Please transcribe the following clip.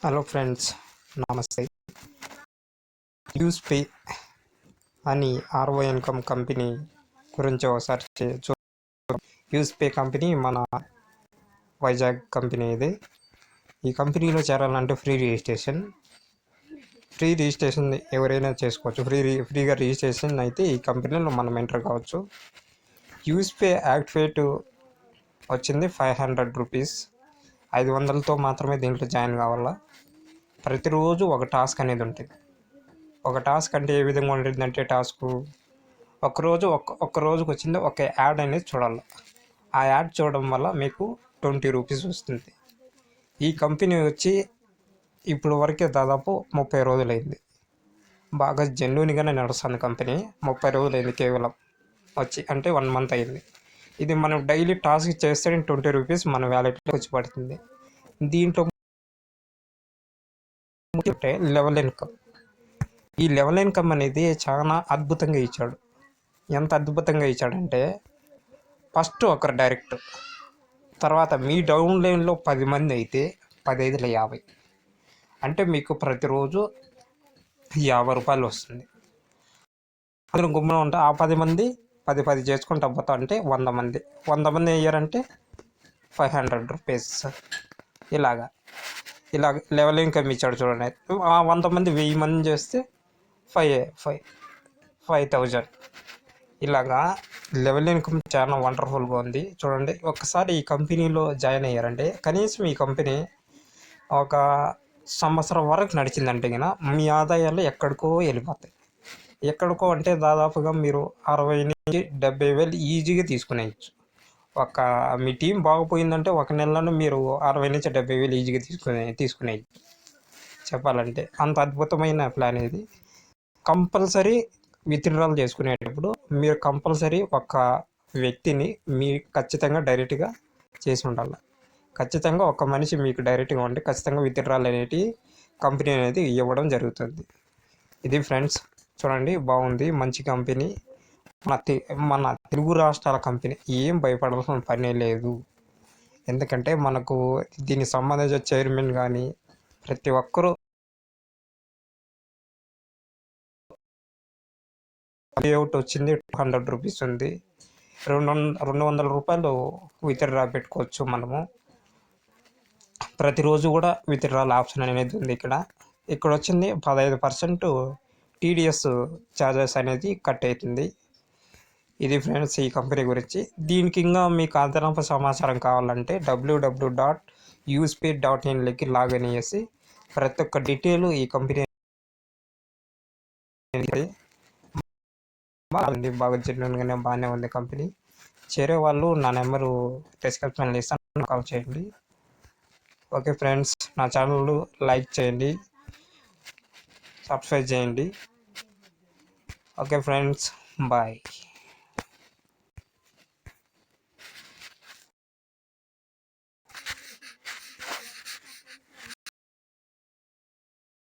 Hello friends, నమస్తే. Use pay అని RO income company గురించి ఒకసారి యూస్ పే కంపెనీ మన వైజాగ్ కంపెనీ ఇది. ఈ కంపెనీలో చేరాలంటే ఫ్రీ రిజిస్ట్రేషన్ ఎవరైనా చేసుకోవచ్చు. ఫ్రీగా రిజిస్ట్రేషన్ అయితే ఈ కంపెనీలో మనం ఎంటర్ కావచ్చు. యూస్ పే యాక్టివేట్ వచ్చింది ₹500. 500తో మాత్రమే దీంట్లో జాయిన్ కావాలా. ప్రతిరోజు ఒక టాస్క్ అనేది ఉంటుంది. ఒక టాస్క్ అంటే ఏ విధంగా ఉంటుందంటే, ఒక్క రోజుకి వచ్చింది ఒక యాడ్ అనేది చూడాలి. ఆ యాడ్ చూడడం వల్ల మీకు ₹20 వస్తుంది. ఈ కంపెనీ వచ్చి ఇప్పుడు వరకే దాదాపు 30 రోజులైంది. బాగా జెన్యూన్గానే నడుస్తుంది కంపెనీ. 30 రోజులైంది కేవలం వచ్చి, అంటే 1 మంత్ అయింది. ఇది మనం డైలీ టాస్క్ చేస్తే ₹20 మన వ్యాలెట్లో వచ్చి పడుతుంది. దీంట్లో లెవెల్ ఇన్కమ్. ఈ లెవెల్ ఇన్కమ్ అనేది చాలా అద్భుతంగా ఇచ్చాడు. ఎంత అద్భుతంగా ఇచ్చాడంటే, ఫస్ట్ ఒకరు డైరెక్ట్, తర్వాత మీ డౌన్ లైన్లో 10 మంది అయితే 10×5 అంటే మీకు ప్రతిరోజు ₹50 వస్తుంది. అందులో గుమ్మలో ఉంటే ఆ 10 మంది 10 చేసుకుంటూ పోతా అంటే 100 మంది అయ్యారంటే ₹500. ఇలాగ లెవెల్ ఇన్కమ్ ఇచ్చాడు చూడండి. ఆ 100 మంది 1000 మంది చేస్తే 5000. ఇలాగా లెవెల్ ఇన్కమ్ చాలా వండర్ఫుల్గా ఉంది చూడండి. ఒక్కసారి ఈ కంపెనీలో జాయిన్ అయ్యారంటే, కనీసం ఈ కంపెనీ ఒక సంవత్సరం వరకు నడిచిందంటే కనుక మీ ఆదాయాలు ఎక్కడికో వెళ్ళిపోతాయి. ఎక్కడికో అంటే దాదాపుగా మీరు 60,000-70,000 ఈజీగా తీసుకునేయచ్చు. మీ టీం బాగుపోయిందంటే ఒక నెలలో మీరు 60,000-70,000 ఈజీగా తీసుకునేయచ్చు. చెప్పాలంటే అంత అద్భుతమైన ప్లాన్ ఇది. కంపల్సరీ విత్డ్రాల్ చేసుకునేటప్పుడు మీరు కంపల్సరీ ఒక వ్యక్తిని ఖచ్చితంగా డైరెక్ట్గా చేసి ఉండాలి. ఖచ్చితంగా ఒక మనిషి మీకు డైరెక్ట్గా ఉంటే ఖచ్చితంగా విత్డ్రాల్ అనేటి కంపెనీ అనేది ఇవ్వడం జరుగుతుంది. ఇది ఫ్రెండ్స్, చూడండి, బాగుంది, మంచి కంపెనీ. మన తెలుగు రాష్ట్రాల కంపెనీ. ఏం భయపడాల్సిన పనే లేదు. ఎందుకంటే మనకు దీనికి సంబంధించిన చైర్మన్ కానీ ప్రతి ఒక్కరూ పేఅవుట్ వచ్చింది ₹200 ఉంది. ₹200 విత్డ్రా పెట్టుకోవచ్చు మనము. ప్రతిరోజు కూడా విత్డ్రాల్ ఆప్షన్ అనేది ఉంది. ఇక్కడ వచ్చింది 15% TDS ఛార్జెస్ అనేది కట్ అవుతుంది. ఇది ఫ్రెండ్స్ ఈ కంపెనీ గురించి. దీనికి ఇంకా మీకు అదనపు సమాచారం కావాలంటే www.uspay.in లాగిన్ చేసి ప్రతి ఒక్క డీటెయిల్ ఈ కంపెనీ బాగా జెన్యూన్గానే బాగానే ఉంది కంపెనీ. చేరే వాళ్ళు నా నెంబరు డిస్క్రిప్షన్లో ఇస్తాను, కాల్ చేయండి. ఓకే ఫ్రెండ్స్, నా ఛానల్ లైక్ చేయండి, సబ్స్క్రైబ్ చేయండి. Okay friends, bye.